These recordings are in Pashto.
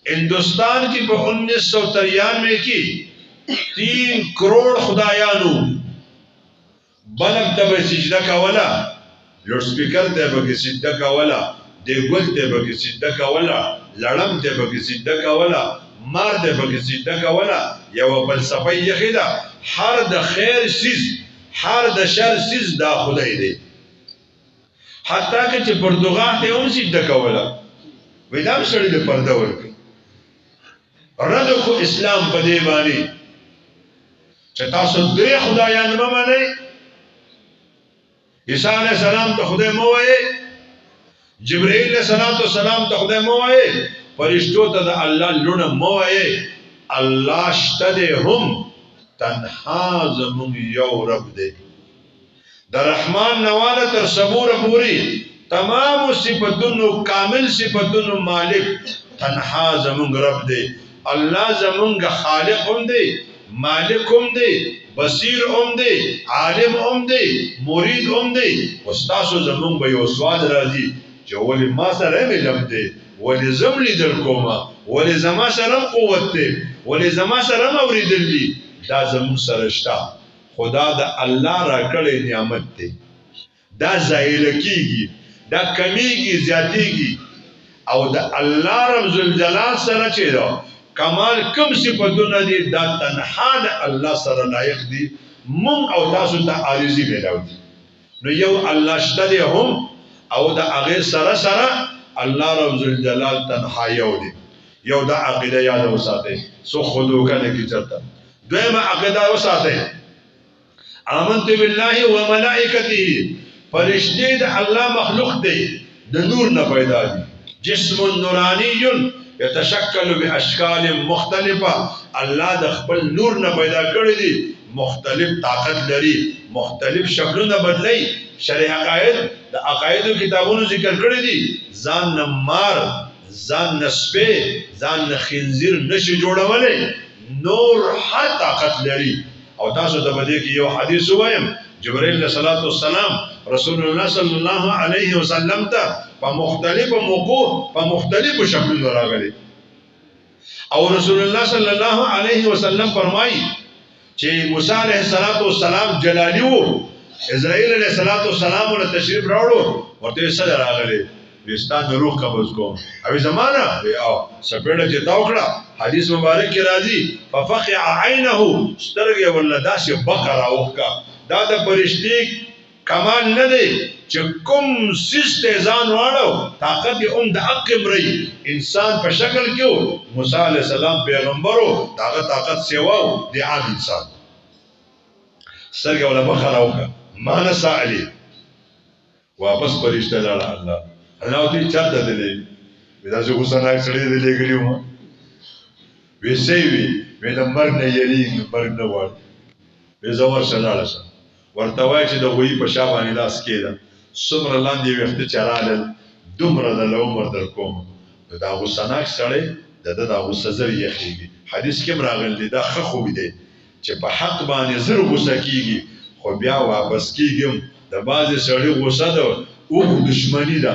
हिंदुस्तान की 1993 की 3 करोड़ खुदायानू बल्ब तब सिजदा कावला, लाउड स्पीकर ते बगी सिजदा कावला, देगुल ते बगी सिजदा कावला, लड़म ते बगी सिजदा कावला, मार ते बगी सिजदा कावला। यव फलसफा यखिदा हर द खैर सिज हर द शर सिज दा खुदाई दे। حتی که چې پردوغان ته هم سجده کوله وی دا سړی له پرده ورکړي رد کو اسلام په دې باندې چې تاسو درې خدایان مه منئ. عیسی علیه السلام ته خدای مه وایئ، جبرائیل علیه السلام ته خدای مه وایئ، فرشتو ته د الله لونه مه وایئ. الله شته دی هم تنها زموږ یو رب دی. در رحمان نواله تر صبور پوری تمام صفتونو کامل صفتونو مالک تنها زمونږ رب دی. الله زمونږ خالق هم دی، مالک هم دی، بصیر هم دی، عالم هم دی، مرید هم دی. استاسو زمونږ به یو سوال راځي چې ولې ما سره علم دی، ولې زم لیدل کومه، ولې زما سره قوت دی، ولې زما سره اوریدل دي. دا زمونږ سره شته. خدا دا الله را کړی نعمت دی، دا زایل کیږي، دا کمیږي، زیاتیږي. او دا الله رب ذوالجلال سره چې دا کمال کم صفاتونه دي دا تنها د الله سره لایق دي. مونږ او تاسو ته عاجزي میلاو دي. نو یو الله شته دی هم او دا هغه سره الله رب ذوالجلال تنها یو دی. یو دا عقیده یاد وساتئ، سو خودو کنه کی چرته. دویمه عقیده وساتئ، آمنت بالله و ملائکته، فرشتے دا اللہ مخلوق دے دا نور نہ پیدا دی. جسم نورانی یتشکل باشکال مختلفہ، اللہ دا خپل نور نہ پیدا کردی دی، مختلف طاقت لري، مختلف شکلوں نہ بدلی. شرع عقائد دا عقائد و کتابوں ذکر کردی دی. زان نمار، زان نسپے، زان خنزیر نشی جوڑا والے، نور ہر طاقت لري. او تاسو ته بده کې یو حدیث وایم، جبرائیل علیہ السلام رسول الله صلی الله علیه وسلم ته په مختلفو موقع په مختلفو شکلونو راغلی. او رسول الله صلی الله علیه وسلم فرمایي چې موسی علیه السلام جلالی وو، اسرائیل علیه السلام له تشریف راوړو، ورته سره راغلی وستان روح قبض کوم او زمانہ او سپېړه چې تاوکړه. حدیث مبارک کې راځي ففقع عینه، سترګې ولدا شي بقره اوکا. دا د فرشتي کمال نه دی چې کوم سیسته ځان واړو طاقت یې د حق مری انسان په شکل کې موسی علیه السلام پیغمبرو داغه طاقت سیواو دی عام انسان. سترګې ولا بقره اوکا معنا سائلی واپس فرشته لاړه. الله دې چاته دلې دا چې غوسناک سړی دې لګلیو ما وی سیوی وی د مرګ نه یریږي، مرګ نه وړ وی زور شلاله شه ورته وای چې د غوی په شا باندې لاس کېده څومره لاندې وخت چرالل دومره د عمر در کوم. دا غوسناک سړی د غوسه زر یخیږي. حدیث کې راغلی دا خو دی چې په حق باندې زر غوسه کیږي خو بیا واپس کیږم. د بعضې سړی غوسه ده او دشمنی ده،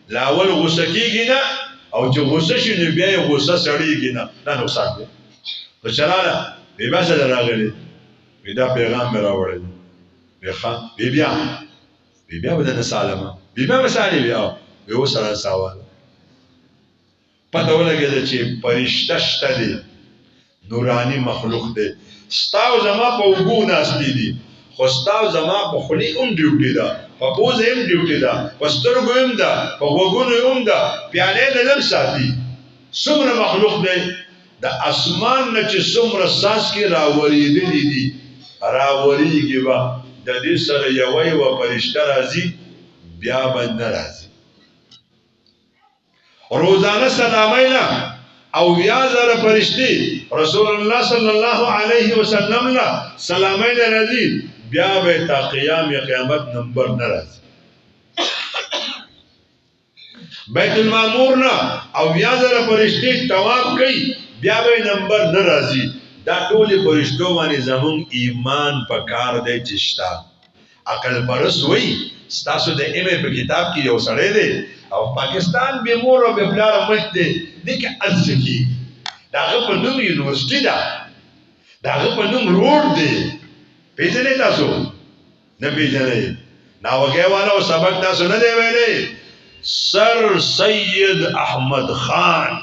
لاول غوسه کیږي نه او چې غوسه شي نو بیا یې غوسه سړیږي نه، دا نقصان دی. نو چلاله وی بیا سره راغلی وی دا پیغام مې راوړی وی بیا به دنه سالمه بیا به سالي بیا وی اوس سره سوال پته ولګېده چې فرشته شته دی، نورانی مخلوق دی. ستا او زما په اوږو ناستې دي خو ستا او زما په خولې هم ډیوټي ده، په پوزه هم ډیوټي ده، په سترګو هم ده، په غوږونو هم ده، پیالې د لم ساتي. څومره مخلوق دی د اسمان نه چې څومره څاڅکي راورېدلي دي راورېږي به د دې سره یوه فرشته راځي بیا به نه راځي. روزانه سلامۍ نه او 1000 فرشتي رسول الله صلی الله علیه وسلم له سلامۍ نه راځي بیا به تا قیامت نمبر نه راځي. بیت المعمور نه او 1000 فرشتي طواف کوي بیا به نمبر نه راځي. دا ټول فرشتو باندې زمون ایمان پکار دی چې شتا عقل پرس وای. ستاسو د ایمه په کتاب کې یو سړی دی او پاکستان به مور او به پلار ملک دی دغه ازکی داغه په نوم یونیورسيټي ده داغه په نوم روډ دی پیژنې تاسو نه پیژنې ناوګي والا سبق تاسو نه دی ویلې سر سید احمد خان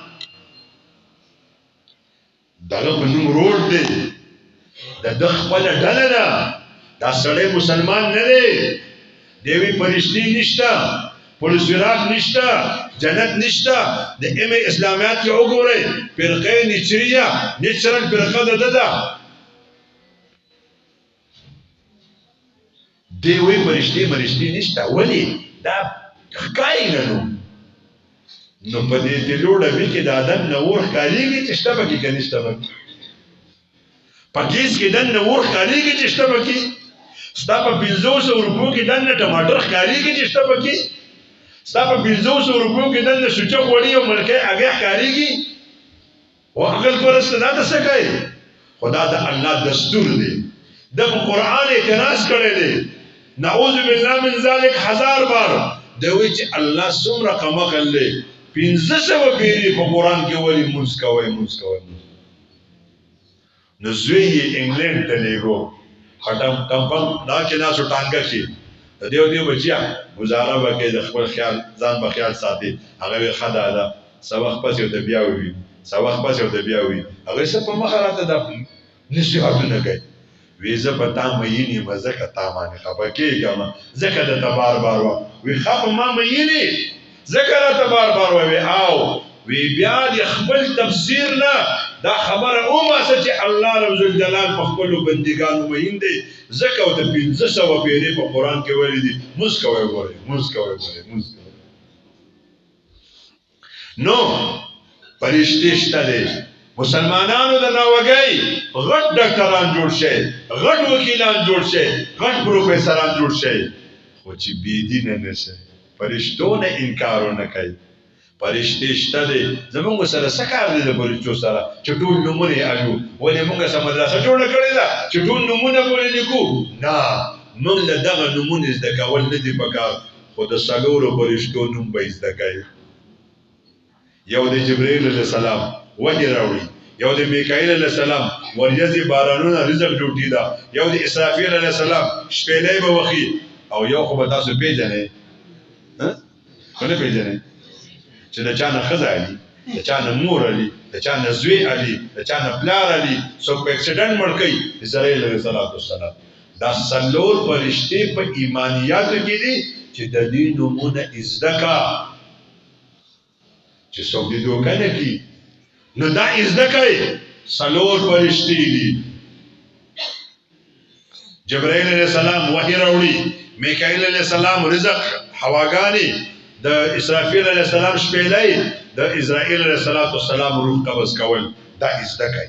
داغه په نوم روډ دی د خپل ډله ده دا سړی مسلمان نه دی دیوی پرشتي نشتا پولیس وراک نشتا جنت نشتا د ام اسلامیات کې وګورئ فرقه نچریه نچرل فرقه ده دیوی پرشتي نشتا ولی دا ښکاري نه نو په دې دلوړه وی کې د ادم نور ښکاریږي چې شته پکې کې نشته پکې کې د نور ښکاریږي چې شته پکې ستا په 500 روپو کې دنه ټماټر ښکاریږي چې شته پکې ستا په 500 روپو کې دنه شوچه وړي او ملکه هغه ښکاریږي او عقل پرست نه د څه کوي خدا د الله دستور دی د قرآن اعتراض کړی دی نعوذ بالله من ذلک 1000 بار دوی چې الله څومره کمقل دی 1500 پیری په قرآن کې ولی موږ کوي نو زوی انګلند ته لګو خټم کمپن دا کې ناسو ټانګه شي دیو بچیا گزاره وکړي د خپل خیال ځان په خیال ساتي هغه خدا ده سبق پسې ته بیا وي هغه څه په مخ راته ده نصيحتونه کوي ویزه پتا مېنی مزه کتا باندې خپکیږم زکه د تبار بار وی خپ ما مېنی ذکر ته بار وی او وی بیا د خپل تفسیر نه دا خبره اومه چې الله رب الجلال په خپل بندګانو مهین دی زکه او ته 1500 پیری په قران کې ویل دي مسکوي ګوري نو پرشتي شته دي مسلمانانو د ناوګي غټ ډاکټران جوړ شي غټ وکیلان جوړ شي غټ پروفیسوران جوړ شي خو چې بی دین نه شي پرشتو نه انکارونه کوي پرشتي شته دي زموږ سره سکار دي د پرشتو سره چې ټول نمونه اجو ولې موږ سم مدرسه جوړ کړې ده چې ټول نمونه بولې لیکو نه موږ له دغه نمونه زده کول نه دي پکار خو د څلورو پرشتو نوم به زده کوي یو د جبرئیل علیه السلام وحی راوړي یو د میکائیل علیه السلام ورځي بارانونه رزق ډوټي ده یو د اسرافیل علیه السلام شپېلې به وخی او یو خو به تاسو پیژنئ ها څنګه پیژنئ چې د چانه خزه علي د چانه مور علي د چانه زوی علي د چانه پلار علي څوک په اکسیډنټ مړ کړي اسرائیل علیه السلام دا څلور فرشتي په ایمانیاتو کې دي چې د دې نمونه ازدکا چې څوک دې دوکه نه کوي نو دا ازدکای څلور فرشتي دي جبرائیل علیه السلام وحی راوړي میکائیل علیه السلام رزق هواګانی د اسرافیل علیه السلام شپېلې د اسرائیل علیه السلام روح قبض کول دا ازدکای